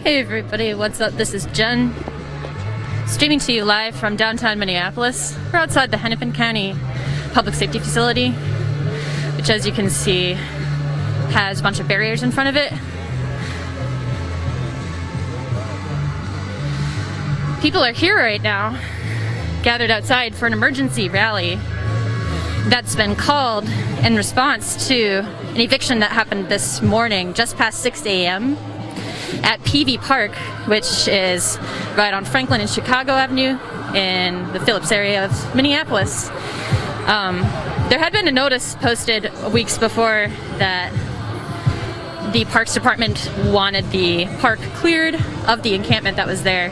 Hey everybody, what's up? This is Jen, streaming to you live from downtown Minneapolis. We're outside the Hennepin County Public Safety Facility, which, as you can see, has a bunch of barriers in front of it. People are here right now, gathered outside for an emergency rally that's been called in response to an eviction that happened this morning just past 6 a.m. at Peavey Park, which is right on Franklin and Chicago Avenue in the Phillips area of Minneapolis. There had been a notice posted weeks before that the Parks Department wanted the park cleared of the encampment that was there.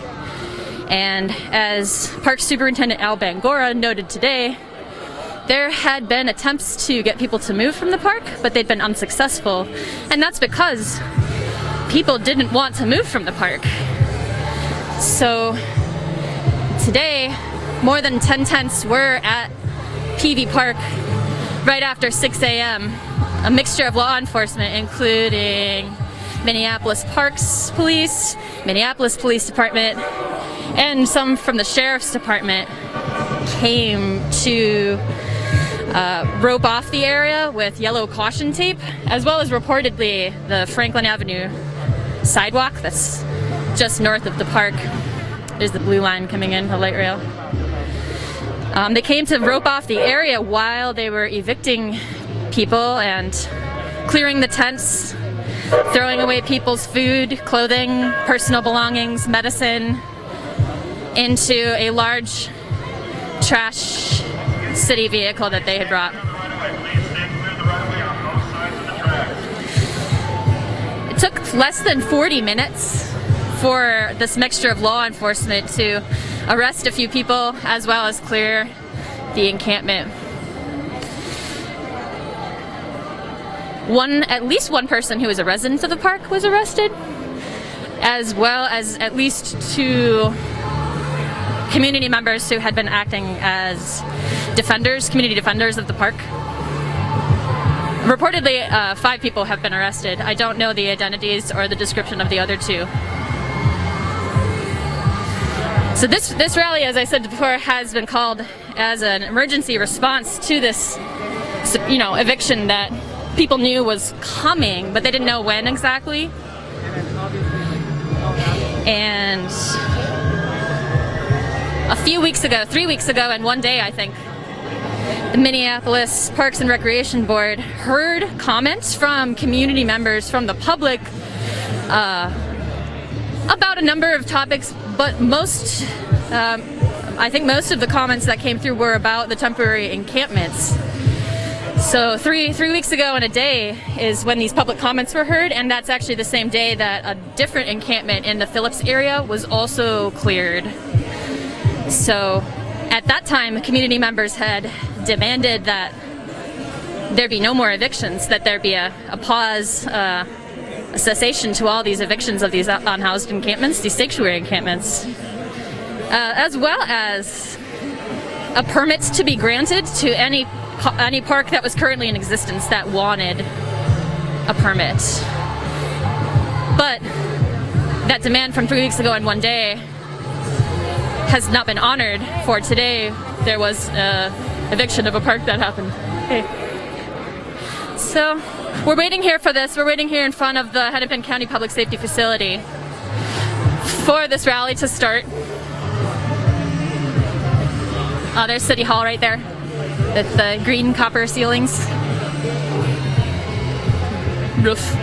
And as Park Superintendent Al Bangora noted today, there had been attempts to get people to move from the park, but they'd been unsuccessful. And that's because people didn't want to move from the park. So today, more than 10 tents were at Peavey Park right after 6 a.m. A mixture of law enforcement, including Minneapolis Park Police, Minneapolis Police Department, and some from the Sheriff's Department came to rope off the area with yellow caution tape, as well as reportedly the Franklin Avenue sidewalk that's just north of the park. There's the blue line coming in, the light rail. They came to rope off the area while they were evicting people and clearing the tents, throwing away people's food, clothing, personal belongings, medicine into a large trash city vehicle that they had brought. It took less than 40 minutes for this mixture of law enforcement to arrest a few people as well as clear the encampment. At least one person who was a resident of the park was arrested, as well as at least 2 community members who had been acting as community defenders of the park. Reportedly, 5 people have been arrested. I don't know the identities or the description of the other 2. So this rally, as I said before, has been called as an emergency response to this, eviction that people knew was coming, but they didn't know when exactly. And a few weeks ago, 3 weeks ago, and one day, I think, the Minneapolis Parks and Recreation Board heard comments from community members, from the public, about a number of topics, but I think most of the comments that came through were about the temporary encampments. So three weeks ago and a day is when these public comments were heard, and that's actually the same day that a different encampment in the Phillips area was also cleared. So at that time, community members had demanded that there be no more evictions, that there be a pause, a cessation to all these evictions of these unhoused encampments, these sanctuary encampments, as well as a permit to be granted to any park that was currently in existence that wanted a permit. But that demand from 3 weeks ago and one day has not been honored. For today, there was an eviction of a park that happened. Hey. So we're waiting here for this. We're waiting here in front of the Hennepin County Public Safety Facility for this rally to start. Oh, there's City Hall right there with the green copper ceilings. Roof.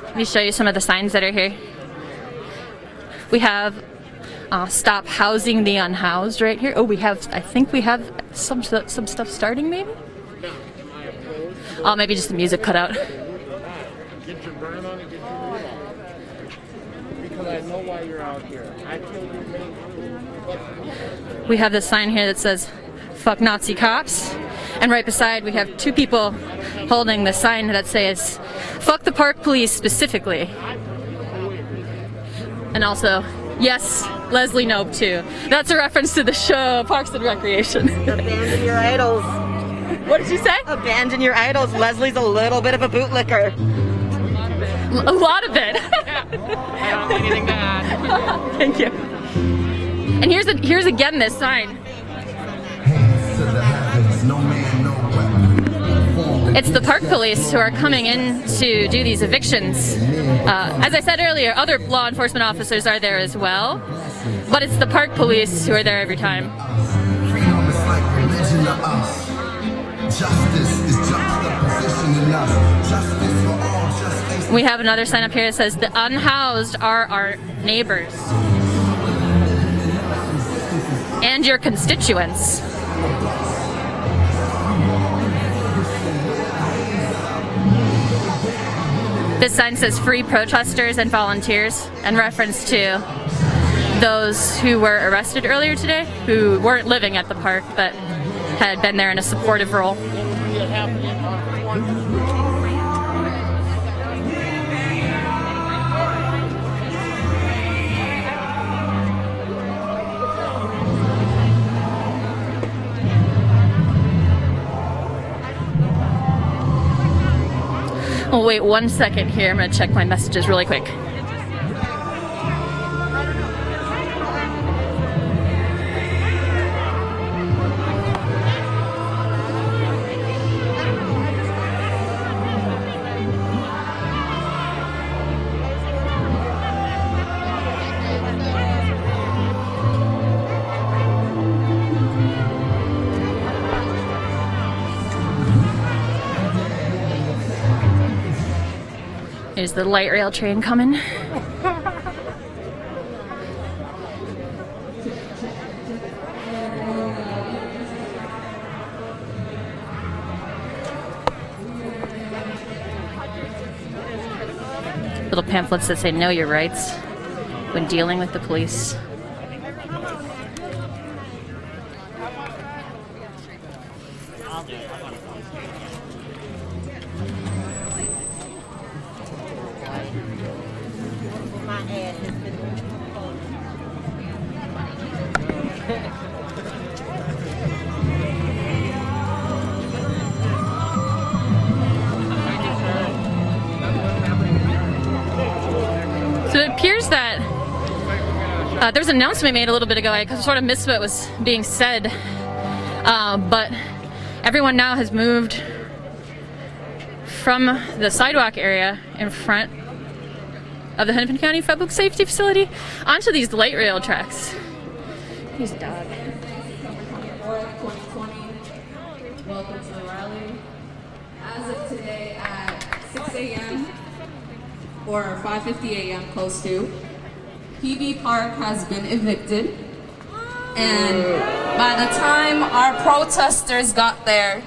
Let me show you some of the signs that are here. We have stop housing the unhoused right here. Oh, I think we have some stuff starting maybe? Oh, maybe just the music cut out. Get your burn on and get your move on. Because I know why you're out here. I told you We have this sign here that says, "Fuck Nazi cops." And right beside we have 2 people holding the sign that says, "Fuck the Park Police specifically." And also, yes, Leslie Knope too. That's a reference to the show Parks and Recreation. Abandon your idols. What did you say? Abandon your idols. Leslie's a little bit of a bootlicker. A lot of it. I don't have anything to add. Thank you. And here's again this sign. It's the park police who are coming in to do these evictions. As I said earlier, other law enforcement officers are there as well, but it's the park police who are there every time. Freedom is like religion to us. Justice is juxtaposition in us. Justice for all, justice. We have another sign up here that says, "The unhoused are our neighbors and your constituents." This sign says "Free protesters and volunteers," in reference to those who were arrested earlier today, who weren't living at the park but had been there in a supportive role. Oh, wait 1 second here. I'm going to check my messages really quick. There's the light rail train coming. Little pamphlets that say "Know your rights" when dealing with the police. So it appears that there was an announcement made a little bit ago. I sort of missed what was being said, but everyone now has moved from the sidewalk area in front of the Hennepin County Public Safety Facility onto these light rail tracks. He's a dog. Welcome to the rally. As of today at 6 a.m. or 5:50 a.m. close to, Peavey Park has been evicted. And by the time our protesters got there,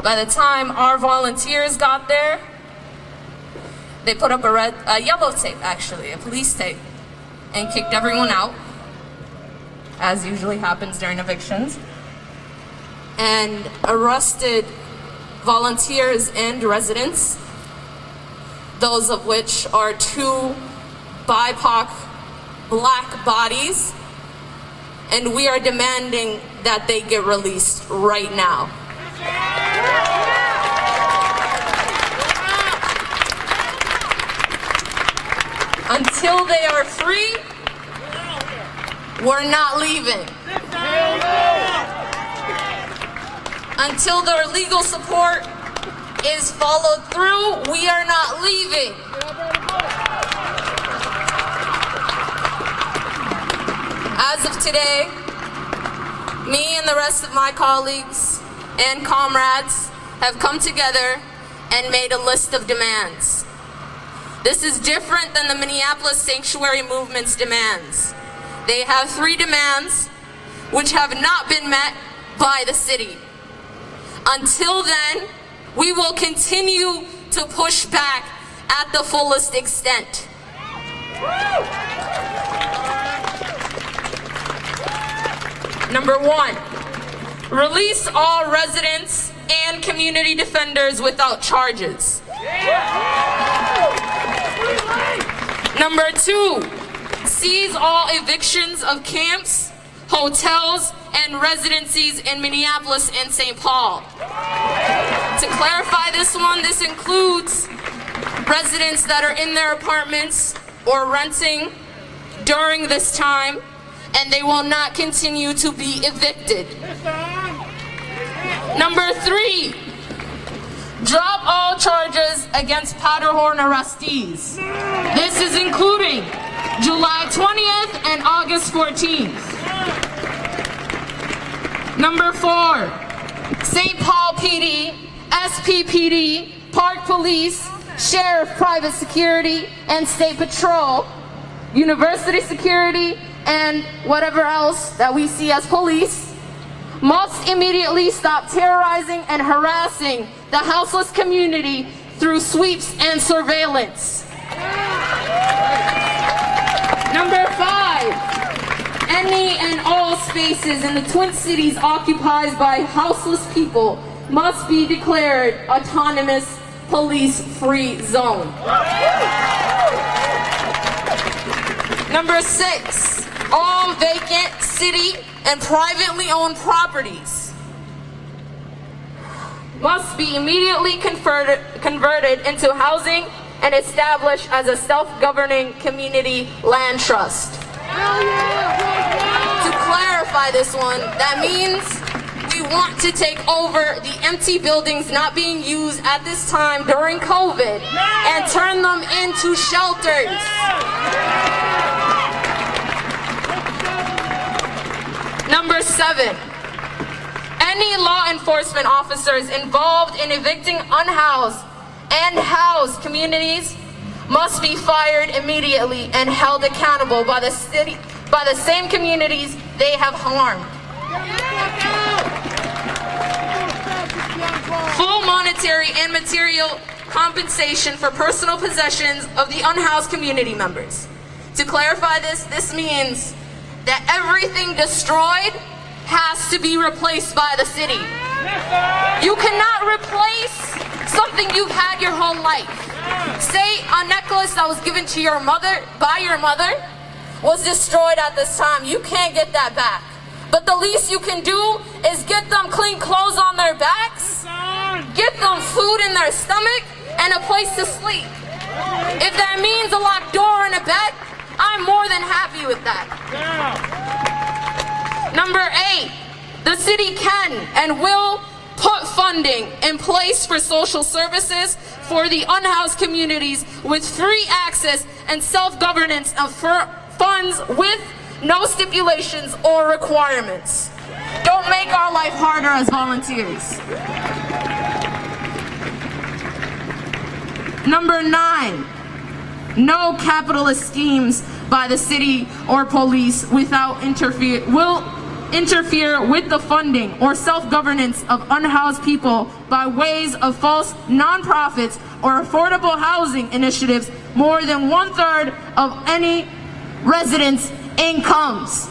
by the time our volunteers got there, they put up a yellow tape, actually, a police tape, and kicked everyone out, as usually happens during evictions, and arrested volunteers and residents, those of which are 2 BIPOC black bodies, and we are demanding that they get released right now. Until they are free, we're not leaving. Until their legal support is followed through, we are not leaving. As of today, me and the rest of my colleagues and comrades have come together and made a list of demands. This is different than the Minneapolis Sanctuary Movement's demands. They have 3 demands which have not been met by the city. Until then, we will continue to push back at the fullest extent. Number 1, release all residents and community defenders without charges. Number 2, seize all evictions of camps, hotels, and residencies in Minneapolis and St. Paul. To clarify this one, this includes residents that are in their apartments or renting during this time, and they will not continue to be evicted. Number 3, drop all charges against Powderhorn arrestees. This is including July 20th and August 14th. Number 4, St. Paul PD, SPPD, Park Police, Sheriff Private Security, and State Patrol, University Security, and whatever else that we see as police, must immediately stop terrorizing and harassing the houseless community through sweeps and surveillance. Number 5, any and all spaces in the Twin Cities occupied by houseless people must be declared autonomous police-free zone. Number 6, all vacant city and privately owned properties must be immediately converted into housing and established as a self-governing community land trust. To clarify this one, that means we want to take over the empty buildings not being used at this time during COVID and turn them into shelters. Number 7, any law enforcement officers involved in evicting unhoused and housed communities must be fired immediately and held accountable by the same communities they have harmed. Full monetary and material compensation for personal possessions of the unhoused community members. To clarify this means that everything destroyed has to be replaced by the city. You cannot replace something you've had your whole life. Say a necklace that was given to your mother, by your mother, was destroyed at this time. You can't get that back. But the least you can do is get them clean clothes on their backs, get them food in their stomach, and a place to sleep. If that means a locked door and a bed, I'm more than happy with that. Number 8, the city can and will put funding in place for social services for the unhoused communities with free access and self-governance of funds with no stipulations or requirements. Don't make our life harder as volunteers. Number 9, no capitalist schemes by the city or police will interfere with the funding or self-governance of unhoused people by ways of false nonprofits or affordable housing initiatives more than 1/3 of any residents' incomes.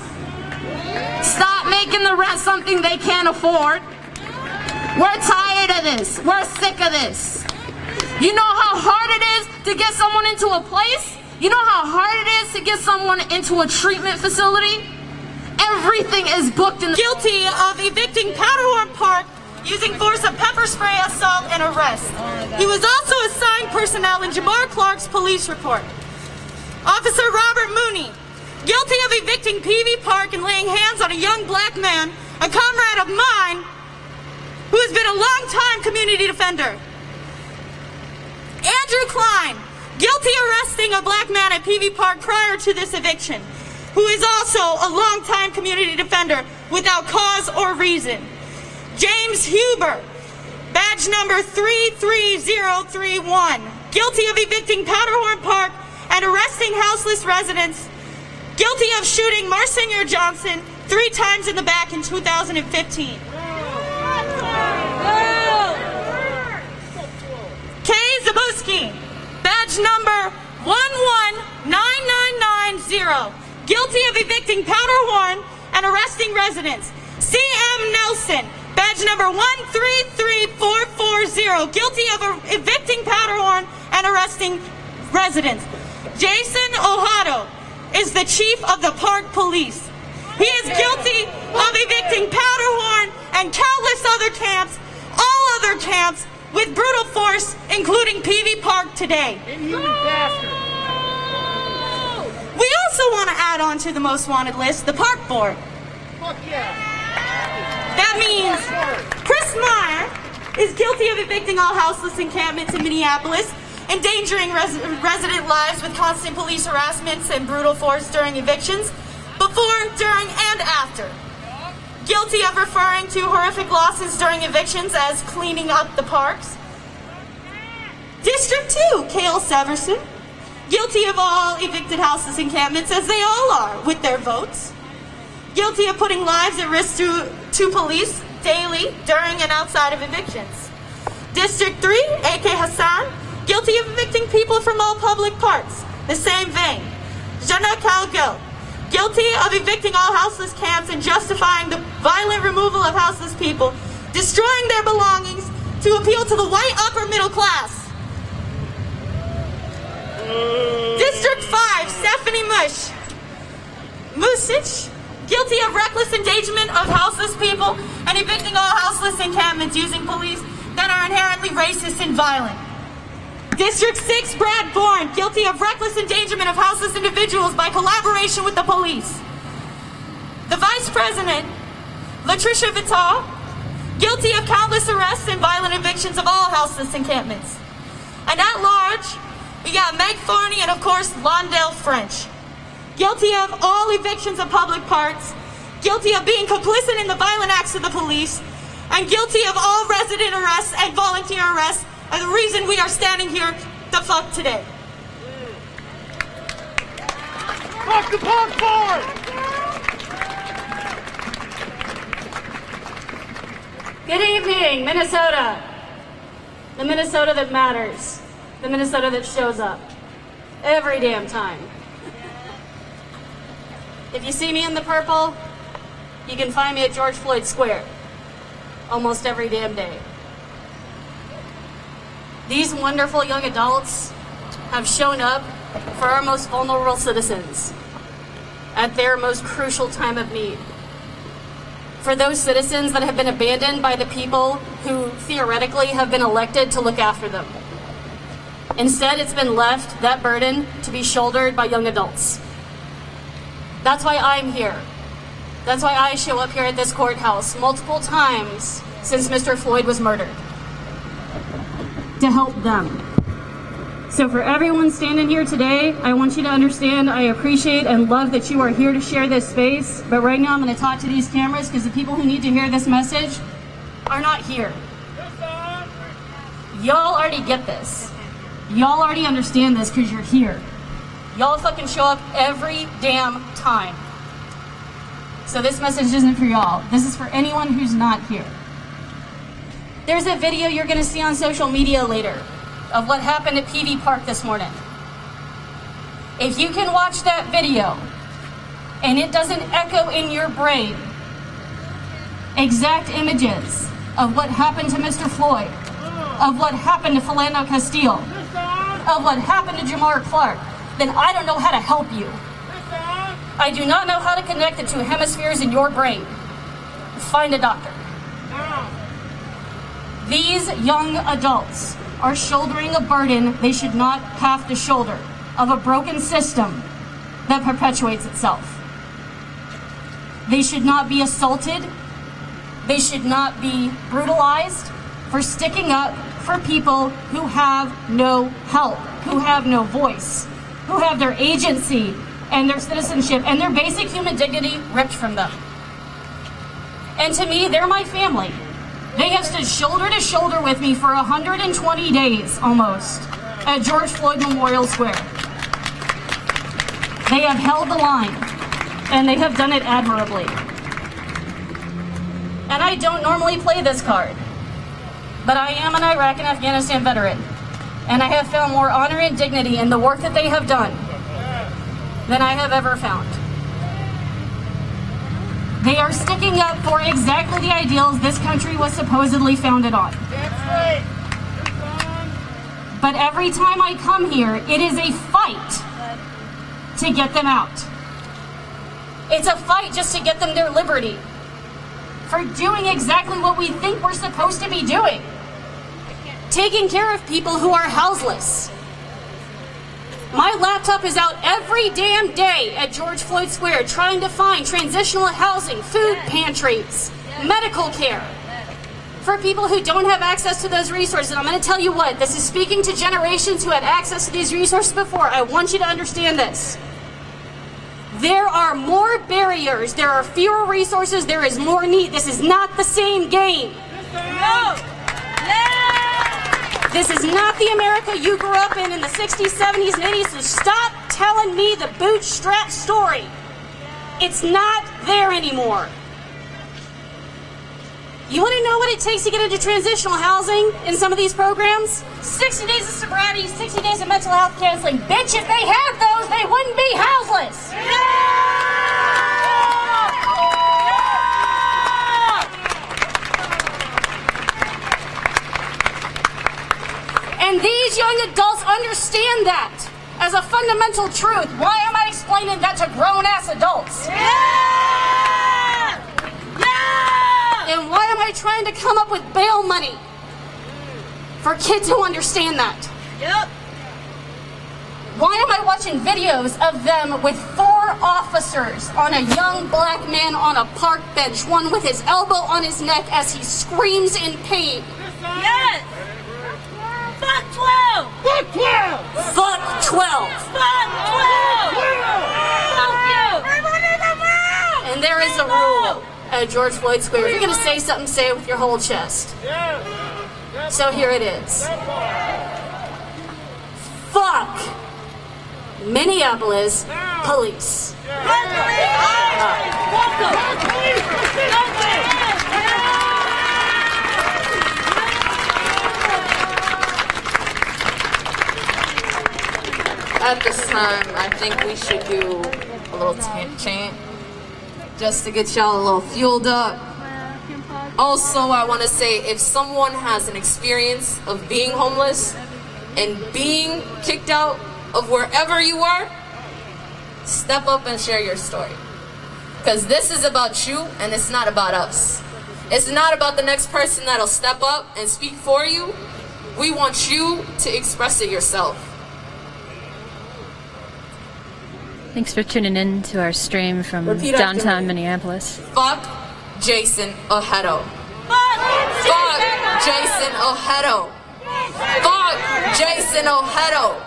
Stop making the rent something they can't afford. We're tired of this. We're sick of this. You know how hard it is to get someone into a place? You know how hard it is to get someone into a treatment facility? Everything is booked in. Guilty of evicting Powderhorn Park using force of pepper spray, assault, and arrest. He was also assigned personnel in Jamar Clark's police report. Officer Robert Mooney, guilty of evicting Peavey Park and laying hands on a young black man, a comrade of mine, who has been a long-time community defender. Andrew Klein, guilty of arresting a black man at Peavey Park prior to this eviction, who is also a long-time community defender without cause or reason. James Huber, badge number 33031, guilty of evicting Powderhorn Park and arresting houseless residents, guilty of shooting Monsignor Johnson 3 times in the back in 2015. Kay Zabuski, badge number 119990, guilty of evicting Powderhorn and arresting residents. C.M. Nelson, badge number 133440, guilty of evicting Powderhorn and arresting residents. Jason Ohado is the chief of the Park Police. He is guilty of evicting Powderhorn and countless other camps, all other camps, with brutal force, including Peavey Park today. You bastard! We also want to add on to the most wanted list, the park board. Fuck yeah! That means Chris Meyer is guilty of evicting all houseless encampments in Minneapolis, endangering resident lives with constant police harassments and brutal force during evictions, before, during, and after. Guilty of referring to horrific losses during evictions as cleaning up the parks. District 2, Cale Severson, guilty of all evicted houseless encampments, as they all are, with their votes. Guilty of putting lives at risk to police daily, during, and outside of evictions. District 3, A.K. Hassan, guilty of evicting people from all public parks. The same vein. Jana Kalgil, guilty of evicting all houseless camps and justifying the violent removal of houseless people, destroying their belongings to appeal to the white upper middle class. District 5, Stephanie Musich, guilty of reckless endangerment of houseless people and evicting all houseless encampments using police that are inherently racist and violent. District 6, Brad Bourne, guilty of reckless endangerment of houseless individuals by collaboration with the police. The Vice President, Latricia Vitale, guilty of countless arrests and violent evictions of all houseless encampments. And at large, we got Meg Thorney and, of course, Londell French, guilty of all evictions of public parks, guilty of being complicit in the violent acts of the police, and guilty of all resident arrests and volunteer arrests, are the reason we are standing here the fuck today. Fuck the park board! Good evening, Minnesota. The Minnesota that matters. The Minnesota that shows up. Every damn time. If you see me in the purple, you can find me at George Floyd Square. Almost every damn day. These wonderful young adults have shown up for our most vulnerable citizens at their most crucial time of need. For those citizens that have been abandoned by the people who theoretically have been elected to look after them. Instead, it's been left, that burden, to be shouldered by young adults. That's why I'm here. That's why I show up here at this courthouse multiple times since Mr. Floyd was murdered. To help them. So for everyone standing here today, I want you to understand I appreciate and love that you are here to share this space, but right now I'm going to talk to these cameras because the people who need to hear this message are not here. Y'all already get this. Y'all already understand this because you're here. Y'all fucking show up every damn time. So this message isn't for y'all. This is for anyone who's not here. There's a video you're going to see on social media later of what happened at Peavey Park this morning. If you can watch that video and it doesn't echo in your brain exact images of what happened to Mr. Floyd, of what happened to Philando Castile, of what happened to Jamar Clark, then I don't know how to help you. I do not know how to connect the two hemispheres in your brain. Find a doctor. These young adults are shouldering a burden they should not have to shoulder of a broken system that perpetuates itself. They should not be assaulted. They should not be brutalized for sticking up for people who have no help, who have no voice, who have their agency and their citizenship and their basic human dignity ripped from them. And to me, they're my family. They have stood shoulder to shoulder with me for 120 days almost at George Floyd Memorial Square. They have held the line and they have done it admirably. And I don't normally play this card, but I am an Iraq and Afghanistan veteran, and I have found more honor and dignity in the work that they have done than I have ever found. They are sticking up for exactly the ideals this country was supposedly founded on. But every time I come here, it is a fight to get them out. It's a fight just to get them their liberty. For doing exactly what we think we're supposed to be doing. Taking care of people who are houseless. My laptop is out every damn day at George Floyd Square trying to find transitional housing, food pantries, medical care for people who don't have access to those resources. And I'm going to tell you what, this is speaking to generations who had access to these resources before. I want you to understand this. There are more barriers, there are fewer resources, there is more need. This is not the same game. No. This is not the America you grew up in the 60s, 70s, and 80s, so stop telling me the bootstrap story. It's not there anymore. You want to know what it takes to get into transitional housing in some of these programs? 60 days of sobriety, 60 days of mental health counseling. Bitch, if they had those, they wouldn't be houseless. And these young adults understand that as a fundamental truth. Why am I explaining that to grown-ass adults? Yeah! Yeah! And why am I trying to come up with bail money for kids who understand that? Yep. Why am I watching videos of them with 4 officers on a young black man on a park bench, one with his elbow on his neck as he screams in pain? Yes! Fuck 12! Fuck 12! Fuck 12! Fuck 12! Fuck you! And there is a rule at George Floyd Square. If you're going to say something, say it with your whole chest. So here it is. Fuck Minneapolis Police. At this time, I think we should do a little chant just to get y'all a little fueled up. Also, I want to say, if someone has an experience of being homeless and being kicked out of wherever you are, step up and share your story. Because this is about you and it's not about us. It's not about the next person that'll step up and speak for you. We want you to express it yourself. Thanks for tuning in to our stream from downtown Minneapolis. Fuck Jason Ohedo. Fuck Jason Ohedo. Fuck Jason Ohedo.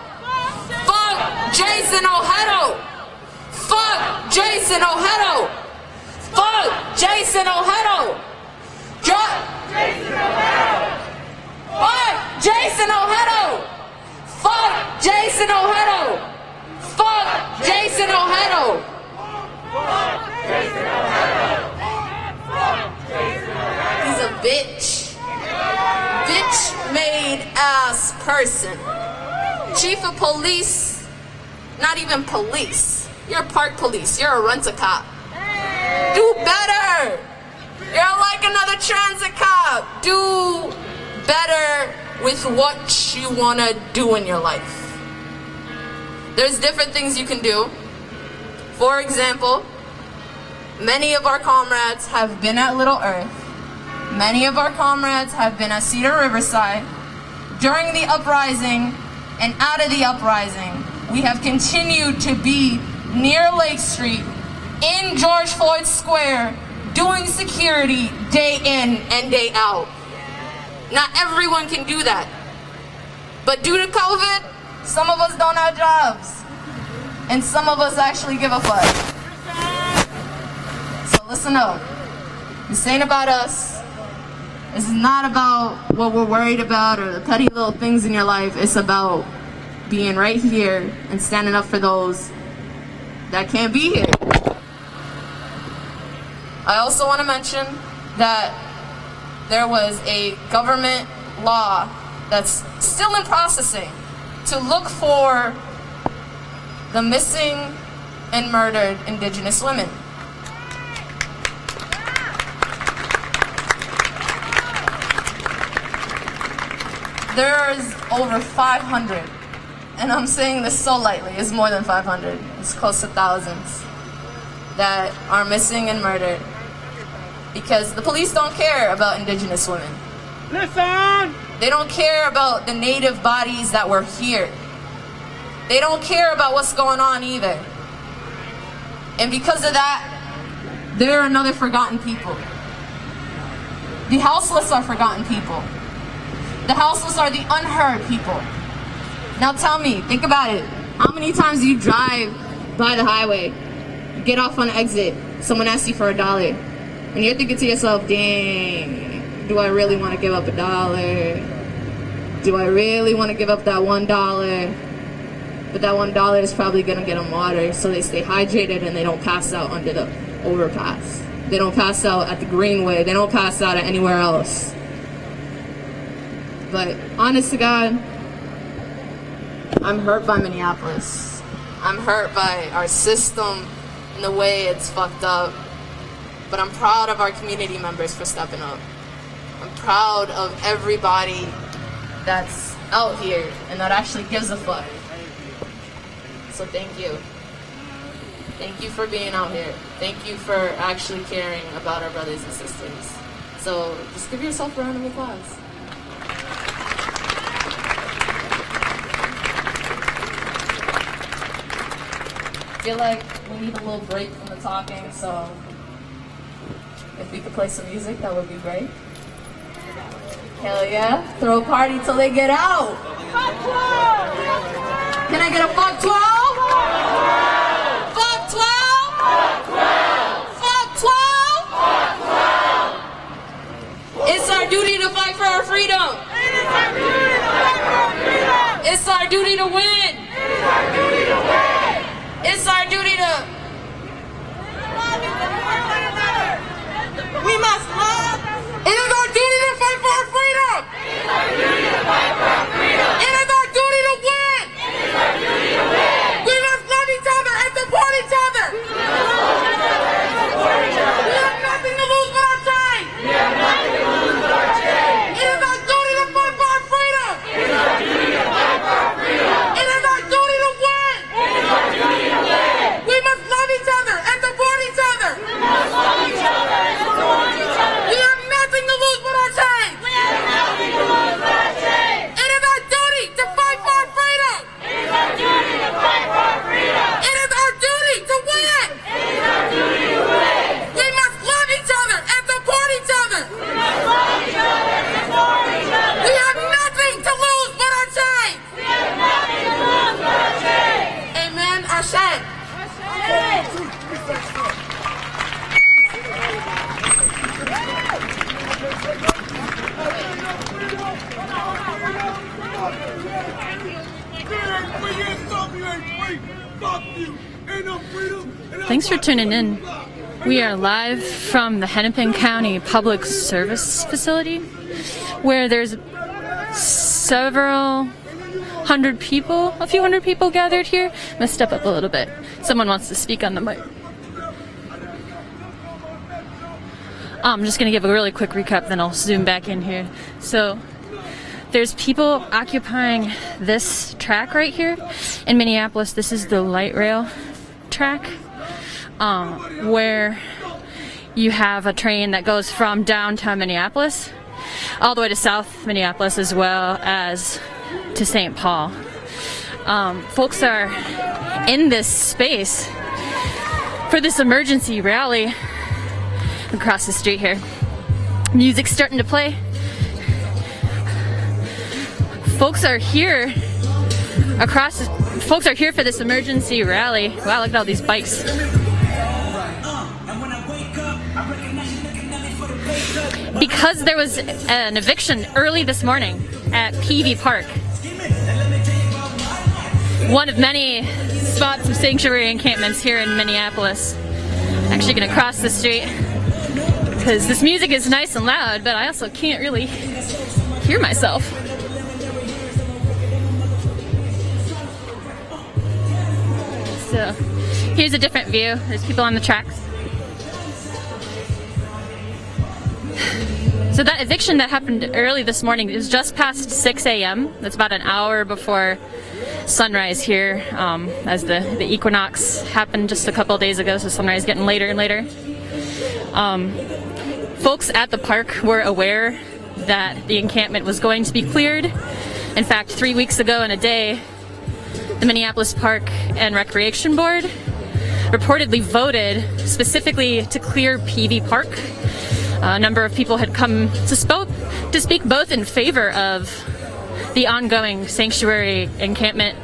Fuck Jason Ohedo. Fuck Jason Ohedo. Fuck Jason Ohedo. Fuck Jason Ohedo. Fuck Jason Ohedo. Fuck Jason Ohedo. He's a bitch. Bitch-made ass person. Chief of police, not even police. You're park police. You're a rent-a-cop. Do better. You're like another transit cop. Do better with what you want to do in your life. There's different things you can do. For example, many of our comrades have been at Little Earth. Many of our comrades have been at Cedar Riverside. During the uprising and out of the uprising, we have continued to be near Lake Street, in George Floyd Square, doing security day in and day out. Not everyone can do that. But due to COVID, some of us don't have jobs. And some of us actually give a fuck. So listen up. This ain't about us. This is not about what we're worried about or the petty little things in your life. It's about being right here and standing up for those that can't be here. I also want to mention that there was a government law that's still in processing to look for the missing and murdered Indigenous women. There's over 500, and I'm saying this so lightly, it's more than 500, it's close to thousands. that are missing and murdered. Because the police don't care about Indigenous women. Listen! They don't care about the Native bodies that were here. They don't care about what's going on either. And because of that, they're another forgotten people. The houseless are forgotten people. The houseless are the unheard people. Now tell me, think about it. How many times do you drive by the highway, get off on the exit, someone asks you for $1, and you're thinking to yourself, dang, do I really want to give up $1? Do I really want to give up that $1? But that $1 is probably gonna get them water, so they stay hydrated and they don't pass out under the overpass. They don't pass out at the Greenway. They don't pass out at anywhere else. But honest to God, I'm hurt by Minneapolis. I'm hurt by our system and the way it's fucked up. But I'm proud of our community members for stepping up. I'm proud of everybody that's out here and that actually gives a fuck. So thank you. Thank you for being out here. Thank you for actually caring about our brothers and sisters. So just give yourself a round of applause. I feel like we need a little break from the talking, so if we could play some music, that would be great. Hell yeah. Throw a party till they get out. Fuck 12! Can I get a fuck 12? Fuck 12? Fuck 12? It's our duty to fight for our freedom. It's our duty to win. It's our duty to... We must love. It is our duty to fight for our freedom. It is our duty to win. We must love each other and support each other. We have nothing to lose but our time. It is our duty to fight for our freedom. It is our duty to win. We must love each other and support each other. We have nothing to lose but our time. It is our duty to fight for our freedom. It is our duty to win. We must love each other and support each other. We have nothing to lose but our time. Amen. Ashe. Thanks for tuning in. We are live from the Hennepin County Public Service Facility, where there's several hundred people, a few hundred people gathered here. I'm gonna step up a little bit. Someone wants to speak on the mic. I'm just gonna give a really quick recap, then I'll zoom back in here. So there's people occupying this track right here in Minneapolis. This is the light rail track, where you have a train that goes from downtown Minneapolis all the way to South Minneapolis, as well as to St. Paul. Folks are in this space for this emergency rally across the street here. Music's starting to play. Folks are here for this emergency rally. Wow, look at all these bikes. Because there was an eviction early this morning at Peavey Park, one of many spots of sanctuary encampments here in Minneapolis. Actually gonna cross the street because this music is nice and loud, but I also can't really hear myself. So here's a different view. There's people on the tracks. So that eviction that happened early this morning, it was just past 6 a.m. That's about an hour before sunrise here, as the equinox happened just a couple of days ago, so sunrise getting later and later. Folks at the park were aware that the encampment was going to be cleared. In fact, 3 weeks ago in a day, the Minneapolis Park and Recreation Board reportedly voted specifically to clear Peavey Park. A number of people had come to speak both in favor of the ongoing sanctuary encampment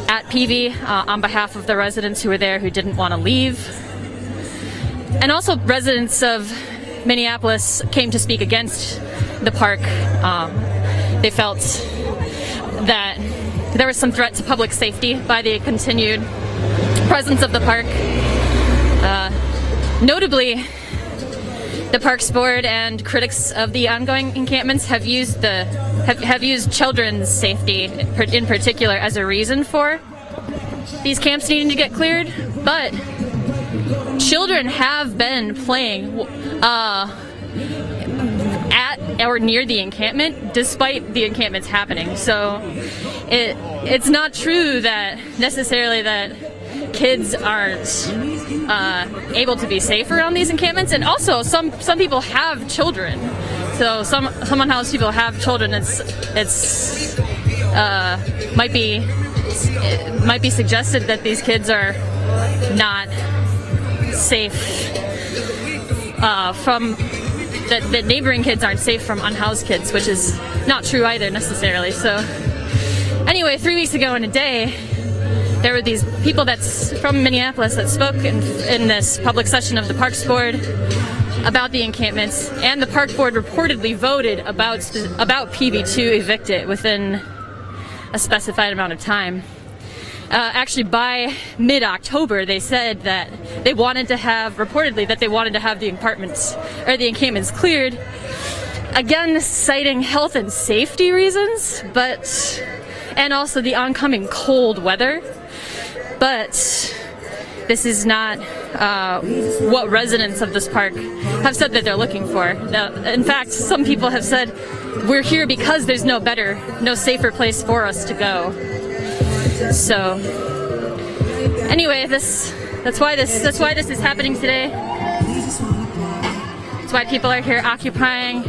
at Peavey on behalf of the residents who were there who didn't want to leave. And also residents of Minneapolis came to speak against the park. They felt that there was some threat to public safety by the continued presence of the park. Notably, the Parks Board and critics of the ongoing encampments have used children's safety in particular as a reason for these camps needing to get cleared. But children have been playing at or near the encampment despite the encampments happening. So it's not true that necessarily that kids aren't able to be safe around these encampments. And also some people have children. So some unhoused people have children. It might be suggested that these kids are not safe from that neighboring kids aren't safe from unhoused kids, which is not true either necessarily. So anyway, 3 weeks ago in a day, there were these people that's from Minneapolis that spoke in this public session of the Parks Board about the encampments, and the Park Board reportedly voted about Peavey to evict it within a specified amount of time. Actually, by mid-October, they said that they wanted to have the apartments or the encampments cleared. Again, citing health and safety reasons, and also the oncoming cold weather. But this is not what residents of this park have said that they're looking for. In fact, some people have said we're here because there's no safer place for us to go. So anyway, that's why this is happening today. That's why people are here occupying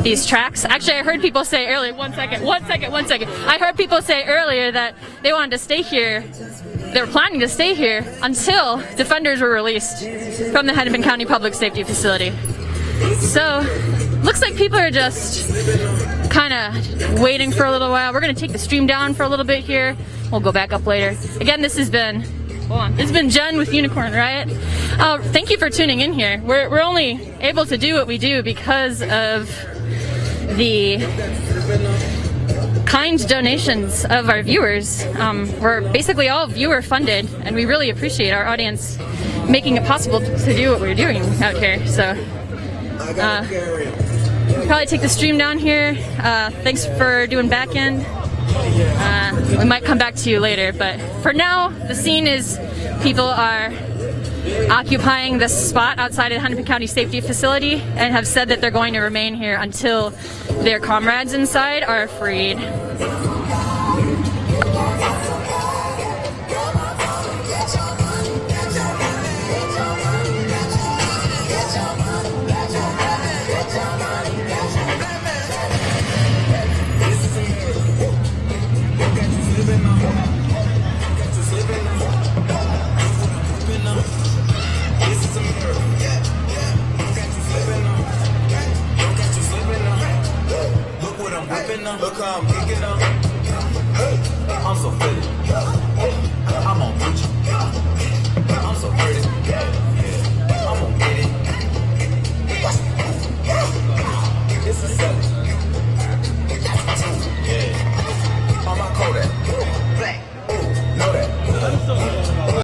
these tracks. Actually, I heard people say earlier, one second. I heard people say earlier that they wanted to stay here. They were planning to stay here until defenders were released from the Hennepin County Public Safety Facility. So looks like people are just kind of waiting for a little while. We're going to take the stream down for a little bit here. We'll go back up later. Again, this has been Jen with Unicorn Riot. Thank you for tuning in here. We're only able to do what we do because of the kind donations of our viewers. We're basically all viewer funded, and we really appreciate our audience making it possible to do what we're doing out here. So we'll probably take the stream down here. Thanks for doing back end. We might come back to you later, but for now, the scene is people are occupying this spot outside of the Hennepin County Safety Facility and have said that they're going to remain here until their comrades inside are freed. Look how I'm picking up.